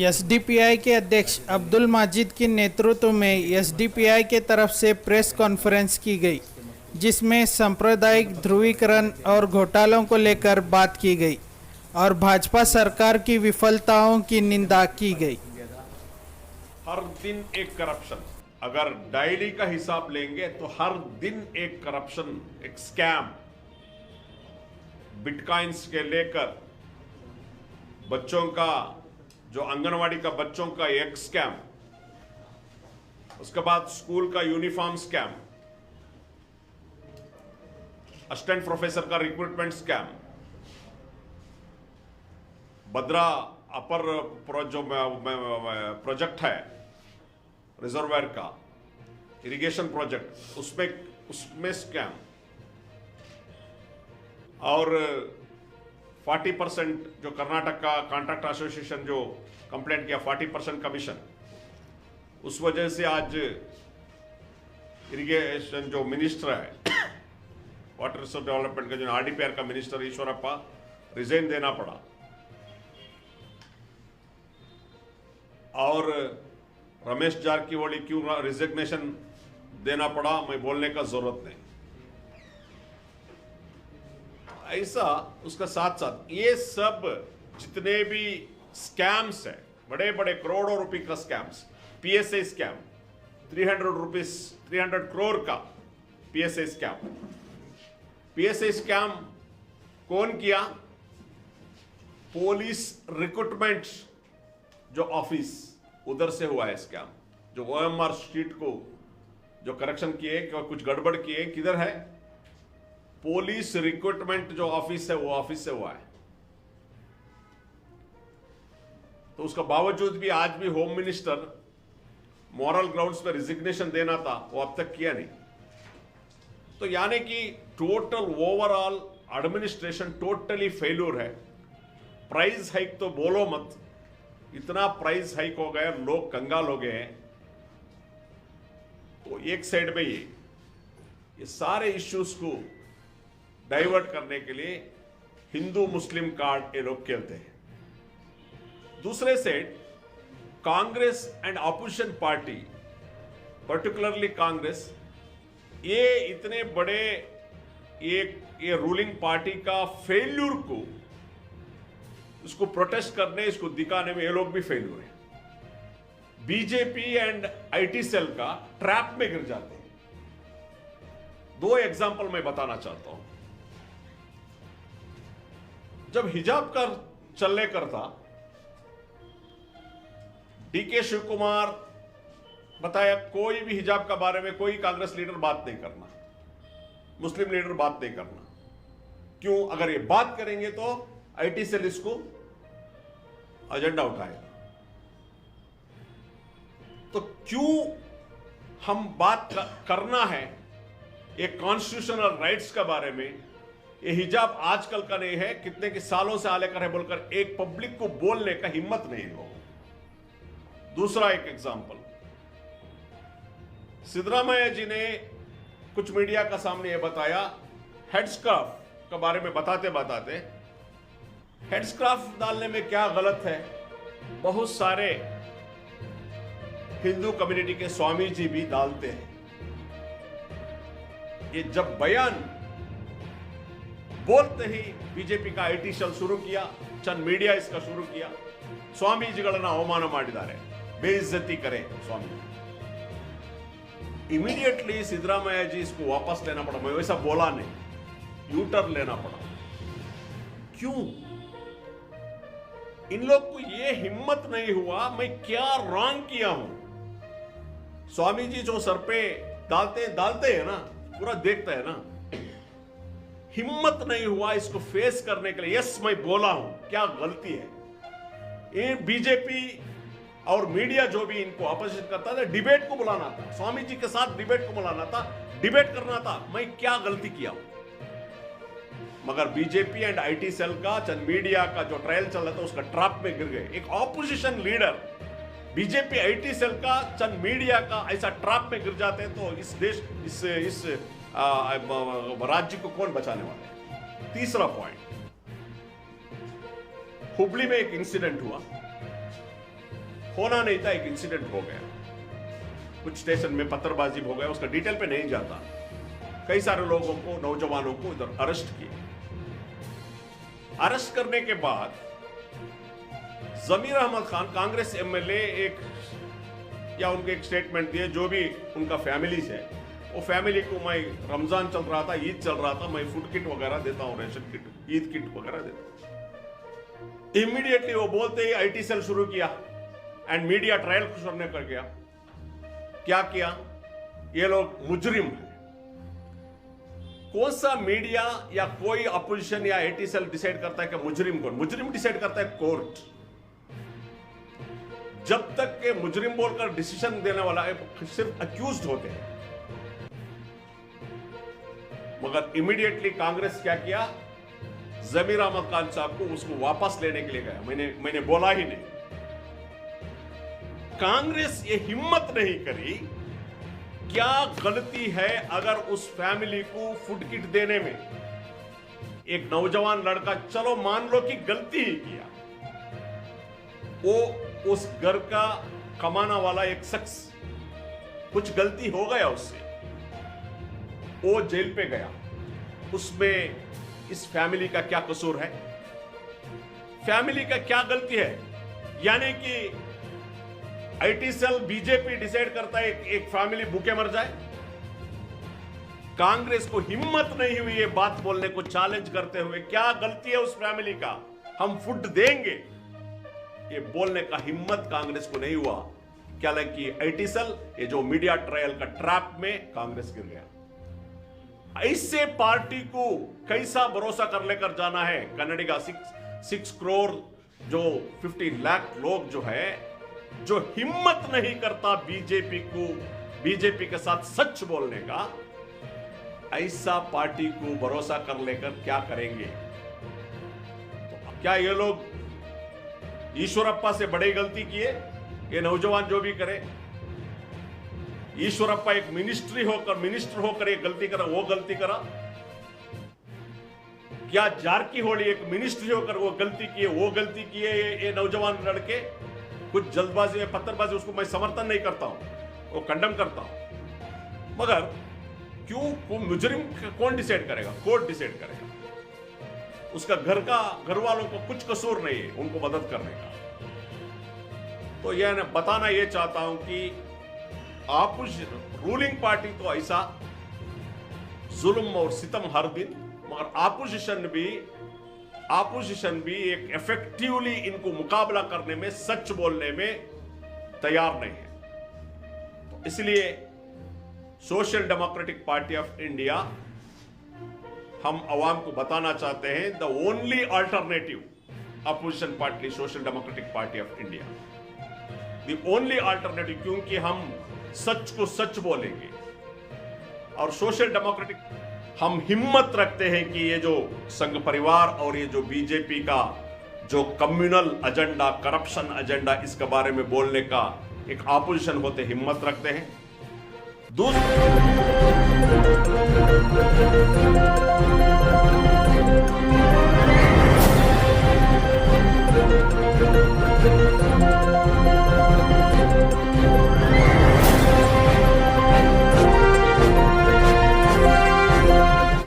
SDPI के अध्यक्ष अब्दुल माजिद के नेतृत्व में एसडीपीआई के तरफ से प्रेस कॉन्फ्रेंस की गई, जिसमें सांप्रदायिक ध्रुवीकरण और घोटालों को लेकर बात की गई और भाजपा सरकार की विफलताओं की निंदा की गई। हर दिन एक करप्शन, अगर डायरी का हिसाब लेंगे तो हर दिन एक करप्शन, एक स्कैम, बिटकॉइंस के लेकर बच्चों का जो आंगनवाड़ी का बच्चों का एक स्कैम, उसके बाद स्कूल का यूनिफॉर्म स्कैम, असिस्टेंट प्रोफेसर का रिक्रूटमेंट स्कैम, भद्रा अपर जो प्रोजेक्ट है रिजर्वायर का इरिगेशन प्रोजेक्ट, उसमें स्कैम, और 40% जो कर्नाटक का कॉन्ट्रैक्ट एसोसिएशन जो कंप्लेंट किया 40% कमीशन, उस वजह से आज इरिगेशन जो मिनिस्टर है वाटर रिसोर्स डेवलपमेंट का, जो आरडीपीआर का मिनिस्टर ईश्वरप्पा, रिजाइन देना पड़ा। और रमेश जारकिहोली क्यों रिजिग्नेशन देना पड़ा, मैं बोलने का जरूरत नहीं। ऐसा उसका साथ साथ ये सब जितने भी स्कैम्स है, बड़े बड़े करोड़ों रुपए का स्कैम्स, पीएसए स्कैम 300 करोड़ का पीएसए स्कैम, पीएसए स्कैम कौन किया? पुलिस रिक्रूटमेंट जो ऑफिस, उधर से हुआ है स्कैम। जो ओएमआर स्ट्रीट को जो करेक्शन किए, कुछ गड़बड़ किए, किधर है? पुलिस रिक्रूटमेंट जो ऑफिस है, वो ऑफिस से हुआ है। तो उसका बावजूद भी आज भी होम मिनिस्टर मॉरल ग्राउंड्स पर रिजिग्नेशन देना था, वो अब तक किया नहीं। तो यानी कि total overall administration totally failure है। प्राइस हाइक तो बोलो मत, इतना प्राइस हाइक हो गया, लोग कंगाल हो गए हैं। तो एक साइड में ये सारे इश्यूज को डाइवर्ट करने के लिए हिंदू मुस्लिम कार्ड ये लोग खेलते हैं। दूसरे side Congress and opposition party, particularly Congress, ये इतने बड़े ये रूलिंग पार्टी का फेल्यूर को, इसको प्रोटेस्ट करने, इसको दिखाने में ये लोग भी फेल्यूर है। बीजेपी एंड आईटी सेल का ट्रैप में गिर जाते हैं। दो एग्जांपल मैं बताना चाहता हूं। जब हिजाब का चलने करता, डीके शिव कुमार बताया कोई भी हिजाब का बारे में कोई कांग्रेस लीडर बात नहीं करना, मुस्लिम लीडर बात नहीं करना। क्यों? अगर ये बात करेंगे तो आईटी सेल इसको एजेंडा उठाएगा। तो क्यों हम बात करना है एक कॉन्स्टिट्यूशनल राइट्स के बारे में? ये हिजाब आजकल का नहीं है, कितने के सालों से आलेकर है बोलकर एक पब्लिक को बोलने का हिम्मत नहीं है। दूसरा एक एग्जांपल, सिद्धरामैया जी ने कुछ मीडिया का सामने यह बताया, हेडस्क्राफ्ट के बारे में बताते बताते, हेडस्क्राफ्ट डालने में क्या गलत है? बहुत सारे हिंदू कम्युनिटी के स्वामी जी भी डालते हैं। ये जब बयान बोलते ही बीजेपी का आईटी सेल शुरू किया, चंद मीडिया इसका शुरू किया, स्वामीजिಗಳನ್ನ ಅವಮಾನ ಮಾಡಿದ್ದಾರೆ, बेइज्जती करें स्वामी। इमीडिएटली सिद्धरामैया जी इसको वापस लेना पड़ा। मैं वैसा बोला नहीं, यू टर्न लेना पड़ा। क्यों? इन लोग को ये हिम्मत नहीं हुआ मैं क्या रॉन्ग किया हूं। स्वामी जी जो सर पे डालते हैं ना, पूरा देखता है ना, हिम्मत नहीं हुआ इसको फेस करने के लिए। यस, मैं बोला हूं, क्या गलती है। ये बीजेपी और मीडिया जो भी इनको अपोजिशन करता था, डिबेट को बुलाना था, स्वामी जी के साथ डिबेट को बुलाना था, डिबेट करना था, मैं क्या गलती किया हूं। मगर बीजेपी एंड आईटी सेल का, चंद मीडिया का जो ट्रायल चल रहा था, उसका ट्रैप में गिर गए। एक opposition leader BJP IT cell का, चंद मीडिया का ऐसा ट्रैप में गिर जाते हैं तो इस देश, इस राज्य को कौन बचाने वाले हैं? तीसरा पॉइंट, हुबली में एक इंसिडेंट हुआ। होना नहीं था, एक इंसिडेंट हो गया, कुछ स्टेशन में पत्थरबाजी हो गया, उसका डिटेल पे नहीं जाता। कई सारे लोगों को, नौजवानों को इधर अरेस्ट किए। अरेस्ट करने के बाद जमीर अहमद खान कांग्रेस एमएलए एक उनके एक स्टेटमेंट दिए, जो भी उनका फैमिलीज है, वो फैमिली को मैं रमजान चल रहा था, ईद चल रहा था, मैं फूड किट वगैरह देता हूं, रेशन किट, ईद किट वगैरह देता हूं। इमीडिएटली वो बोलते ही आईटी सेल शुरू किया एंड मीडिया ट्रायल करने कर गया। क्या किया? ये लोग मुजरिम हैं। कौन सा मीडिया या कोई अपोजिशन या आईटी सेल डिसाइड करता है कि मुजरिम कौन? मुजरिम डिसाइड करता है कोर्ट। जब तक के मुजरिम बोलकर डिसीजन देने वाला सिर्फ अक्यूज्ड होते हैं। मगर इमीडिएटली कांग्रेस क्या किया? जमीर अहमद खान साहब को उसको वापस लेने के लिए गया। मैंने बोला ही नहीं। कांग्रेस ये हिम्मत नहीं करी। क्या गलती है अगर उस फैमिली को फूड किट देने में? एक नौजवान लड़का, चलो मान लो कि गलती ही किया, वो उस घर का कमाना वाला एक शख्स, कुछ गलती हो गया उससे, वो जेल पे गया, उसमें इस फैमिली का क्या कसूर है? फैमिली का क्या गलती है? यानी कि आईटी सेल, बीजेपी डिसाइड करता है एक फैमिली भूखे मर जाए? कांग्रेस को हिम्मत नहीं हुई ये बात बोलने को, चैलेंज करते हुए, क्या गलती है उस फैमिली का, हम फूड देंगे, ये बोलने का हिम्मत कांग्रेस को नहीं हुआ। क्या लगा कि आईटी सेल, ये जो मीडिया ट्रायल का ट्रैप में कांग्रेस गिर गया। ऐसे पार्टी को कैसा भरोसा कर लेकर जाना है? कनाडा 6 करोड़ जो 50 लाख लोग जो है, जो हिम्मत नहीं करता बीजेपी के साथ सच बोलने का, ऐसा पार्टी को भरोसा कर लेकर क्या करेंगे? तो क्या ये लोग ईश्वरप्पा से बड़ी गलती किए? ये नौजवान जो भी करे, ईश्वरप्पा एक मिनिस्टर होकर एक गलती करा, वो गलती करा? क्या जारकीहोली एक मिनिस्टर होकर वो गलती किए, ये नौजवान लड़के? कुछ जल्दबाजी में पत्थरबाजी, उसको मैं समर्थन नहीं करता हूं, वो कंडम करता हूं। मगर क्यों मुजरिम कौन डिसाइड करेगा? कोर्ट डिसाइड करेगा। उसका घर वालों को कुछ कसूर नहीं है उनको मदद करने का। तो यह बताना ये चाहता हूं कि रूलिंग पार्टी तो ऐसा जुल्म और सितम हर दिन, मगर आपोजिशन भी एक इफेक्टिवली इनको मुकाबला करने में, सच बोलने में तैयार नहीं है। तो इसलिए social democratic party of India, हम अवाम को बताना चाहते हैं, the only alternative opposition party social democratic party of India, the only alternative, क्योंकि हम सच को सच बोलेंगे। और सोशल डेमोक्रेटिक, हम हिम्मत रखते हैं कि ये जो संघ परिवार और ये जो बीजेपी का जो कम्युनल एजेंडा, करप्शन एजेंडा, इसके बारे में बोलने का एक अपोजिशन होते हिम्मत रखते हैं। दूसरा